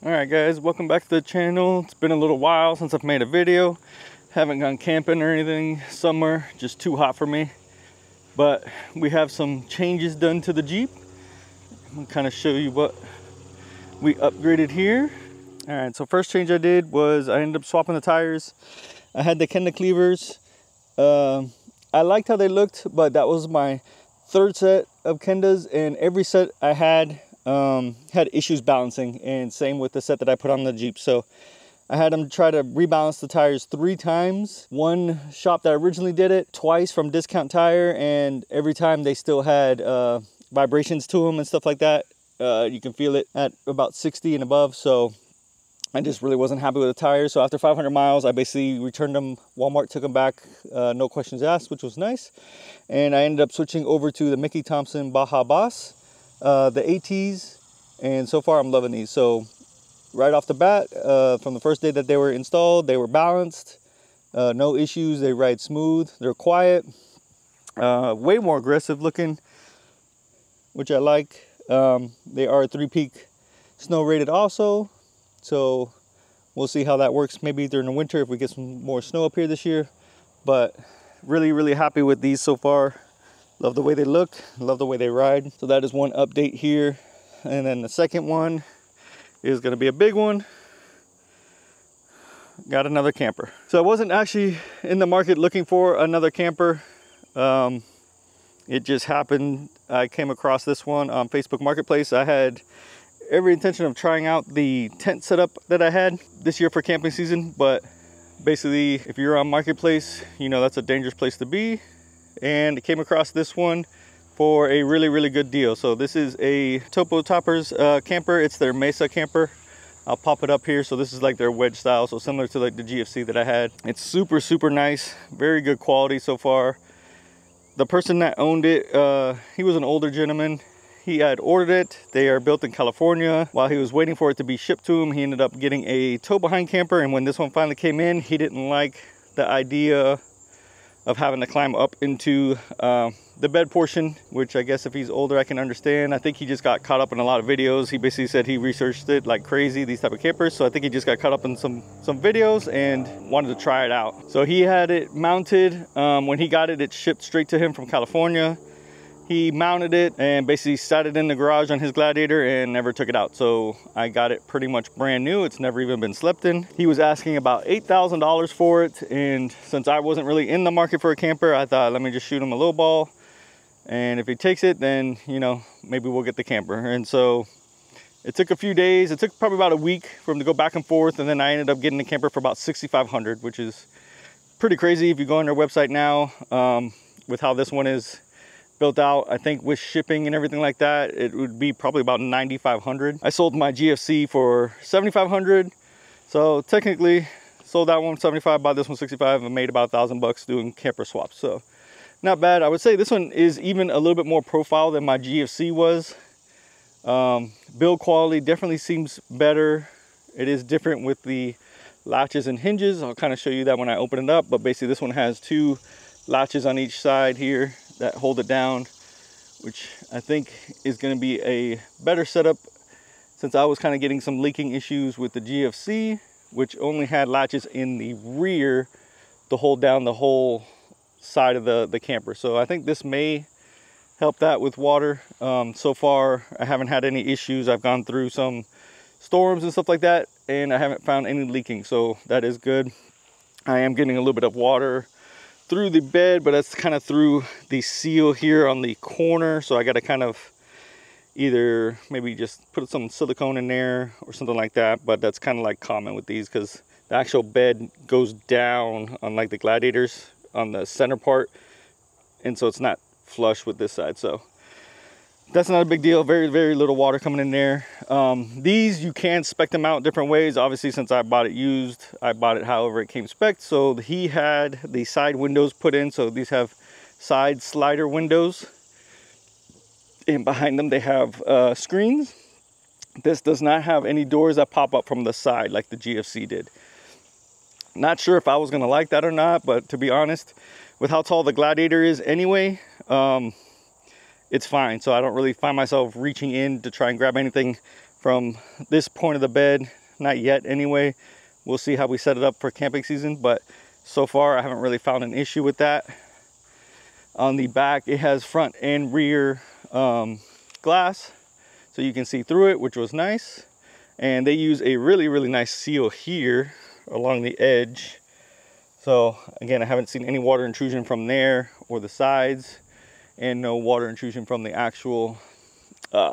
Alright guys, welcome back to the channel. It's been a little while since I've made a video. Haven't gone camping or anything. Summer, just too hot for me. But we have some changes done to the Jeep. I'm gonna kind of show you what we upgraded here. Alright, so first change I did was I ended up swapping the tires. I had the Kenda cleavers. I liked how they looked, but that was my third set of Kendas, and every set I had issues balancing, and same with the set that I put on the Jeep. So I had them try to rebalance the tires 3 times. One shop that originally did it twice from Discount Tire, and every time they still had vibrations to them and stuff like that. You can feel it at about 60 and above. So I just really wasn't happy with the tires. So after 500 miles, I basically returned them. Walmart took them back, no questions asked, which was nice. And I ended up switching over to the Mickey Thompson Baja Boss, the ATs, and so far I'm loving these. So right off the bat, from the first day that they were installed, they were balanced, no issues. They ride smooth, they're quiet, way more aggressive looking, which I like. They are 3-peak snow rated also, so we'll see how that works maybe during the winter if we get some more snow up here this year. But really happy with these so far. Love the way they look, love the way they ride. So that is one update here. And then the second one is gonna be a big one. Got another camper. So I wasn't actually in the market looking for another camper. It just happened. I came across this one on Facebook Marketplace. I had every intention of trying out the tent setup that I had this year for camping season, but basically if you're on Marketplace, you know that's a dangerous place to be. And I came across this one for a really good deal. So this is a Topo Toppers camper. It's their Mesa camper. I'll pop it up here. So this is like their wedge style, so similar to like the GFC that I had. It's super nice, very good quality so far. The person that owned it, he was an older gentleman. He had ordered it. They are built in California. While he was waiting for it to be shipped to him, he ended up getting a tow behind camper, and when this one finally came in, he didn't like the idea of having to climb up into the bed portion, which I guess if he's older I can understand. I think he just got caught up in a lot of videos. He basically said he researched it like crazy, these type of campers, so I think he just got caught up in some videos and wanted to try it out. So he had it mounted. When he got it, it shipped straight to him from California. He mounted it and basically sat it in the garage on his Gladiator and never took it out. So I got it pretty much brand new. It's never even been slept in. He was asking about $8,000 for it, and since I wasn't really in the market for a camper, I thought let me just shoot him a little ball, and if he takes it, then you know, maybe we'll get the camper. And so it took a few days. It took probably about a week for him to go back and forth, and then I ended up getting the camper for about $6,500, which is pretty crazy if you go on their website now. With how this one is built out, I think with shipping and everything like that, it would be probably about $9,500. I sold my GFC for $7,500, so technically sold that one $75, bought this one $65, and made about $1,000 doing camper swaps. So not bad. I would say this one is even a little bit more profile than my GFC was. Build quality definitely seems better. It is different with the latches and hinges. I'll kind of show you that when I open it up, but basically this one has 2 latches on each side here that hold it down, which I think is going to be a better setup, since I was kind of getting some leaking issues with the GFC, which only had latches in the rear to hold down the whole side of the camper. So I think this may help that with water. So far I haven't had any issues. I've gone through some storms and stuff like that, and I haven't found any leaking, so that is good. I am getting a little bit of water through the bed, but that's kind of through the seal here on the corner, so I got to kind of either maybe just put some silicone in there or something like that. But that's kind of like common with these, because the actual bed goes down on like the Gladiators on the center part, and so it's not flush with this side. So that's not a big deal. Very little water coming in there. These you can spec them out different ways. Obviously, since I bought it used, I bought it however it came spec'd. So he had the side windows put in, so these have side slider windows, and behind them they have screens. This does not have any doors that pop up from the side like the GFC did. Not sure if I was gonna like that or not, but to be honest, with how tall the Gladiator is anyway, it's fine. So I don't really find myself reaching in to try and grab anything from this point of the bed. Not yet anyway. We'll see how we set it up for camping season, but so far I haven't really found an issue with that. On the back, it has front and rear glass, so you can see through it, which was nice. And they use a really nice seal here along the edge. So again, I haven't seen any water intrusion from there or the sides, and no water intrusion from the actual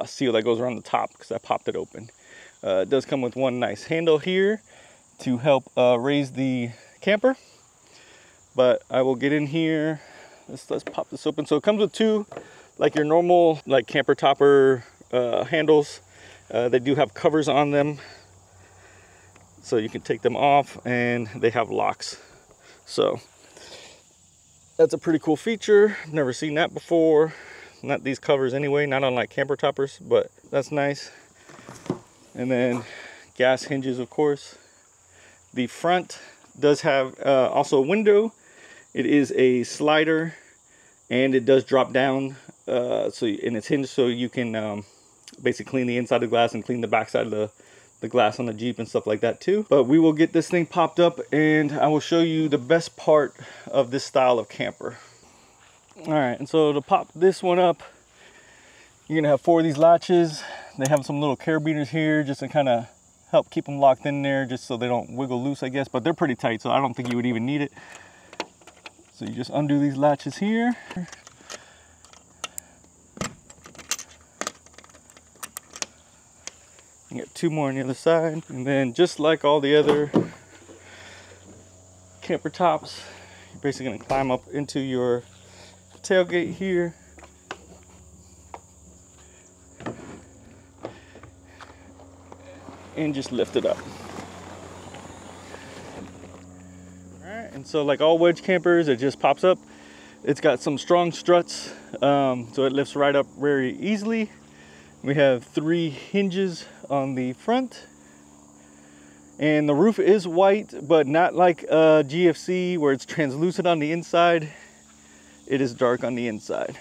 seal that goes around the top, because I popped it open. It does come with one nice handle here to help raise the camper. But I will get in here. Let's pop this open. So it comes with two, like your normal like camper topper handles. They do have covers on them, so you can take them off, and they have locks. So that's a pretty cool feature. Never seen that before. Not these covers anyway, not on like camper toppers, but that's nice. And then gas hinges, of course. The front does have also a window. It is a slider, and it does drop down, and it's hinged, so you can basically clean the inside of the glass and clean the back side of the glass on the Jeep and stuff like that too. But we will get this thing popped up, and I will show you the best part of this style of camper. All right, and so to pop this one up, you're gonna have 4 of these latches. They have some little carabiners here just to kind of help keep them locked in there, just so they don't wiggle loose, I guess, but they're pretty tight, so I don't think you would even need it. So you just undo these latches here. You get 2 more on the other side. And then just like all the other camper tops, you're basically gonna climb up into your tailgate here. And just lift it up. And so like all wedge campers, it just pops up. It's got some strong struts, so it lifts right up very easily. We have 3 hinges on the front, and the roof is white, but not like a GFC where it's translucent on the inside. It is dark on the inside.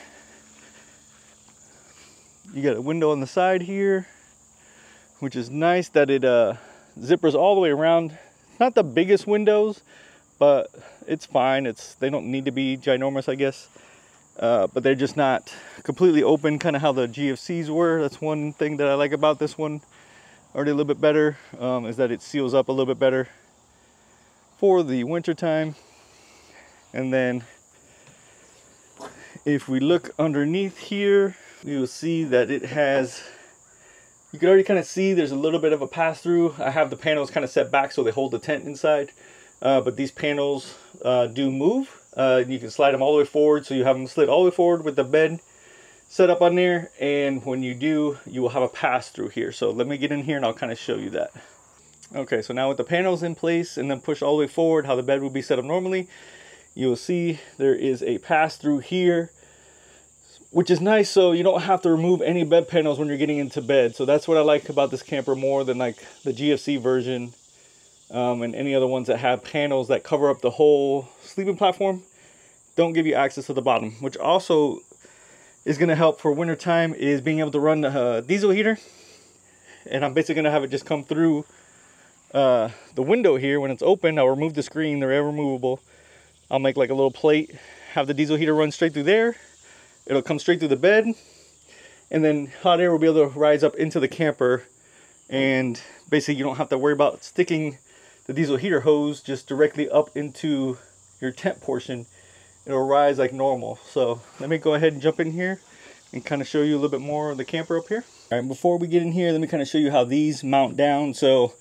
You got a window on the side here, which is nice that it zippers all the way around. Not the biggest windows, but it's fine. They don't need to be ginormous, I guess. But they're just not completely open, kind of how the GFCs were. That's one thing that I like about this one already a little bit better, is that it seals up a little bit better for the winter time. And then if we look underneath here, we will see that it has, you can already kind of see there's a little bit of a pass-through. I have the panels kind of set back so they hold the tent inside. But these panels do move. You can slide them all the way forward, so you have them slid all the way forward with the bed set up on there. And when you do, you will have a pass through here. So let me get in here and I'll kind of show you that. Okay, so now with the panels in place and then push all the way forward, how the bed will be set up normally, you will see there is a pass through here, which is nice, so you don't have to remove any bed panels when you're getting into bed. So that's what I like about this camper more than like the GFC version. And any other ones that have panels that cover up the whole sleeping platform don't give you access to the bottom, which also is going to help for winter time, is being able to run the diesel heater. And I'm basically going to have it just come through the window here when it's open. I'll remove the screen, they're removable. I'll make like a little plate, have the diesel heater run straight through there. It'll come straight through the bed, and then hot air will be able to rise up into the camper, and basically you don't have to worry about sticking the diesel heater hose just directly up into your tent portion. It'll rise like normal. So let me go ahead and jump in here and kind of show you a little bit more of the camper up here. All right, before we get in here, let me kind of show you how these mount down. So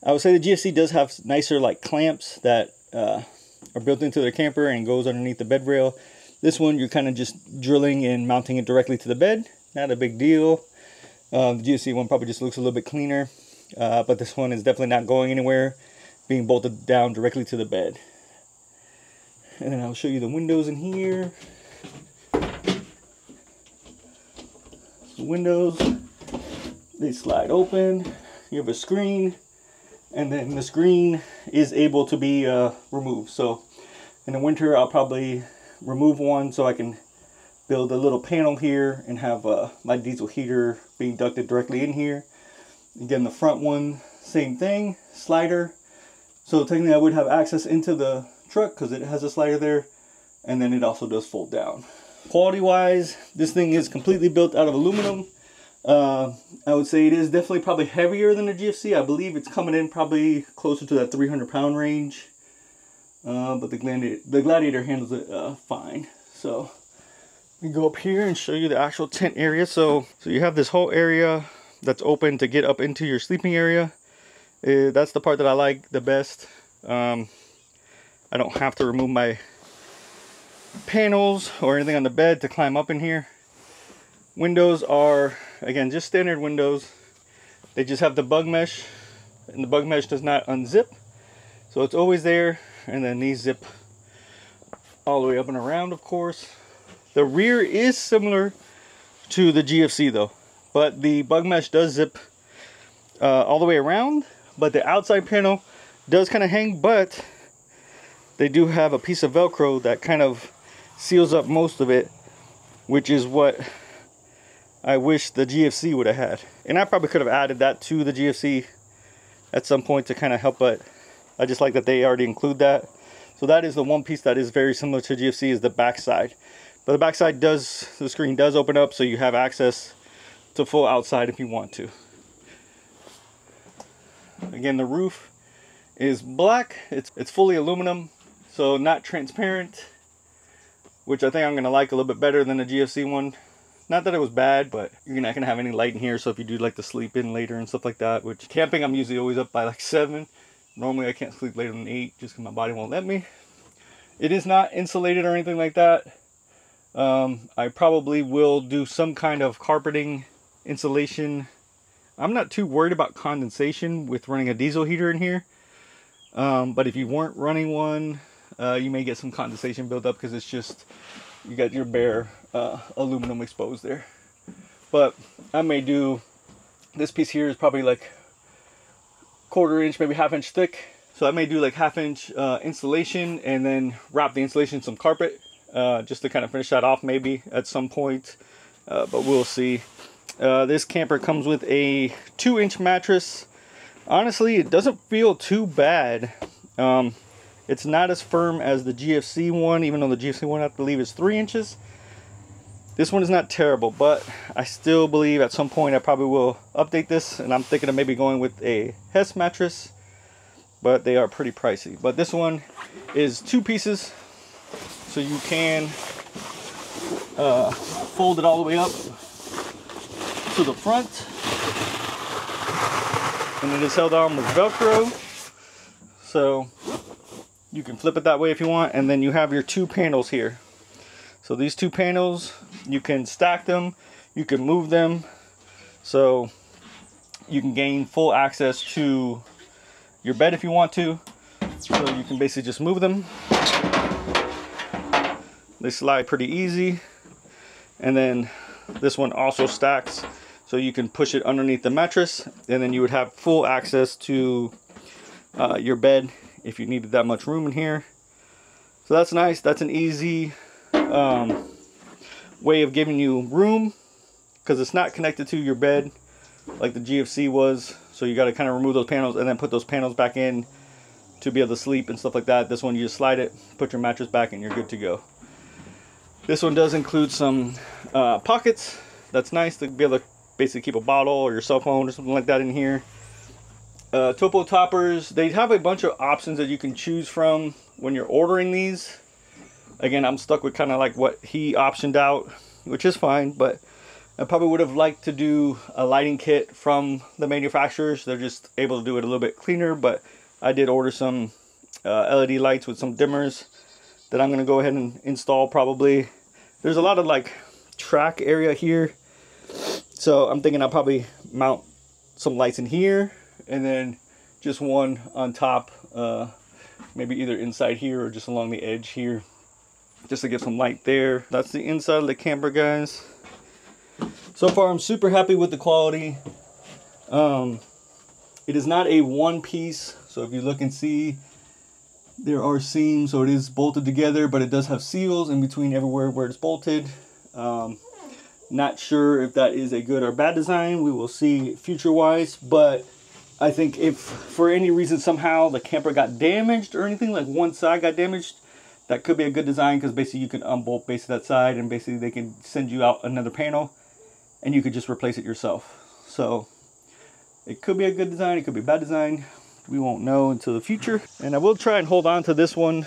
I would say the GFC does have nicer like clamps that are built into their camper and goes underneath the bed rail. This one, you're kind of just drilling and mounting it directly to the bed. Not a big deal. The GFC one probably just looks a little bit cleaner, but this one is definitely not going anywhere, being bolted down directly to the bed. And then I'll show you the windows in here. The windows, they slide open. You have a screen, and then the screen is able to be removed. So in the winter, I'll probably remove one so I can build a little panel here and have my diesel heater being ducted directly in here. Again, the front one, same thing, slider. So technically I would have access into the truck because it has a slider there, and then it also does fold down. Quality wise, this thing is completely built out of aluminum. I would say it is definitely probably heavier than the GFC. I believe it's coming in probably closer to that 300-pound range. But the Gladiator handles it fine. So we go up here and show you the actual tent area. So you have this whole area that's open to get up into your sleeping area. That's the part that I like the best. I don't have to remove my panels or anything on the bed to climb up in here. Windows are, again, just standard windows. They just have the bug mesh, and the bug mesh does not unzip, so it's always there. And then these zip all the way up and around, of course. The rear is similar to the GFC though, but the bug mesh does zip all the way around, but the outside panel does kind of hang, but they do have a piece of Velcro that kind of seals up most of it, which is what I wish the GFC would have had. And I probably could have added that to the GFC at some point to kind of help, but I just like that they already include that. So that is the one piece that is very similar to GFC, is the back side. But the back side does, the screen does open up, so you have access to full outside if you want to. Again, the roof is black. It's fully aluminum, so not transparent, which I think I'm gonna like a little bit better than the GFC one. Not that it was bad, but you're not gonna have any light in here, so if you do like to sleep in later and stuff like that, which camping I'm usually always up by like 7. Normally I can't sleep later than 8 just because my body won't let me. It is not insulated or anything like that. I probably will do some kind of carpeting insulation. I'm not too worried about condensation with running a diesel heater in here. But if you weren't running one, you may get some condensation build up because it's just, you got your bare aluminum exposed there. But I may do, this piece here is probably like 1/4 inch, maybe 1/2 inch thick. So I may do like 1/2 inch insulation and then wrap the insulation in some carpet just to kind of finish that off maybe at some point. But we'll see. This camper comes with a 2-inch mattress. Honestly, it doesn't feel too bad. It's not as firm as the GFC one, even though the GFC one I believe is 3 inches. This one is not terrible, but I still believe at some point I probably will update this, and I'm thinking of maybe going with a Hess mattress, but they are pretty pricey. But this one is 2 pieces, so you can fold it all the way up to the front, and it is held on with Velcro, so you can flip it that way if you want. And then you have your 2 panels here. So these 2 panels, you can stack them, you can move them, so you can gain full access to your bed if you want to. So you can basically just move them. They slide pretty easy. And then this one also stacks, so you can push it underneath the mattress, and then you would have full access to your bed if you needed that much room in here. So that's nice. That's an easy way of giving you room, because it's not connected to your bed like the GFC was. So you got to kind of remove those panels and then put those panels back in to be able to sleep and stuff like that. This one, you just slide it, put your mattress back, and you're good to go. This one does include some pockets. That's nice to be able to basically keep a bottle or your cell phone or something like that in here. Topo toppers, they have a bunch of options that you can choose from when you're ordering these. Again, I'm stuck with kind of like what he optioned out, which is fine, but I probably would have liked to do a lighting kit from the manufacturers. They're just able to do it a little bit cleaner, but I did order some LED lights with some dimmers that I'm going to go ahead and install probably. There's a lot of like track area here, so I'm thinking I'll probably mount some lights in here and then just one on top, maybe either inside here or just along the edge here, just to get some light there. That's the inside of the camper, guys. So far I'm super happy with the quality. It is not a one piece, so if you look and see, there are seams, so it is bolted together, but it does have seals in between everywhere where it's bolted. Not sure if that is a good or bad design. We will see future-wise, but I think if for any reason somehow the camper got damaged or anything, like one side got damaged, that could be a good design, because basically you can unbolt basically that side, and basically they can send you out another panel and you could just replace it yourself. So it could be a good design, it could be a bad design. We won't know until the future. And I will try and hold on to this one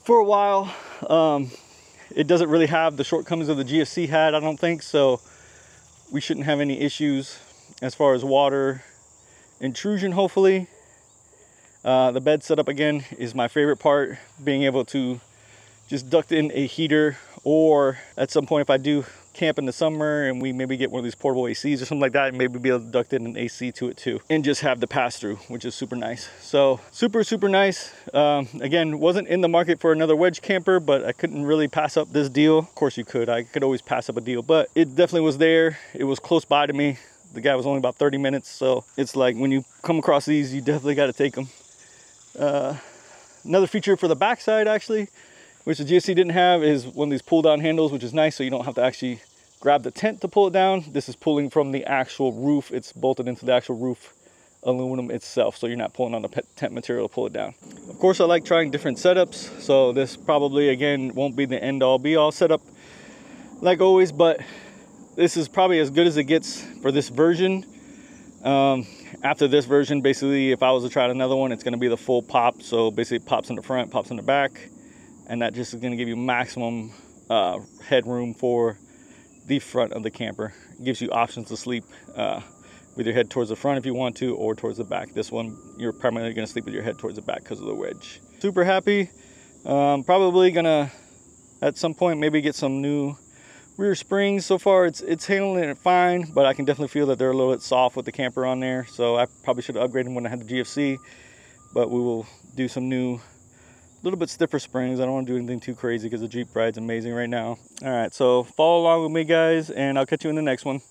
for a while. It doesn't really have the shortcomings of the GFC had, I don't think, so we shouldn't have any issues as far as water intrusion, hopefully. The bed setup again is my favorite part, being able to just duct in a heater, or at some point if I do camp in the summer and we maybe get one of these portable ACs or something like that, and maybe be able to duct in an AC to it too, and just have the pass through, which is super nice. So super nice. Again, wasn't in the market for another wedge camper, but I couldn't really pass up this deal. Of course you could, I could always pass up a deal, but it definitely was there. It was close by to me. The guy was only about 30 minutes, so it's like when you come across these, you definitely got to take them. Another feature for the backside, actually, which the GFC didn't have, is one of these pull down handles, which is nice, so you don't have to actually grab the tent to pull it down. This is pulling from the actual roof. It's bolted into the actual roof aluminum itself, so you're not pulling on the tent material to pull it down. Of course, I like trying different setups, so this probably, again, won't be the end all be all setup like always, but this is probably as good as it gets for this version. After this version, basically, if I was to try another one, it's going to be the full pop. So basically it pops in the front, pops in the back, and that just is going to give you maximum headroom for the front of the camper. It gives you options to sleep with your head towards the front if you want to, or towards the back. This one, you're primarily going to sleep with your head towards the back because of the wedge. Super happy. Probably going to, at some point, maybe get some new rear springs. So far it's handling it fine, but I can definitely feel that they're a little bit soft with the camper on there, so I probably should have upgraded when I had the GFC, but we will do some new, little bit stiffer springs. I don't want to do anything too crazy because the Jeep ride's amazing right now. All right, so follow along with me, guys, and I'll catch you in the next one.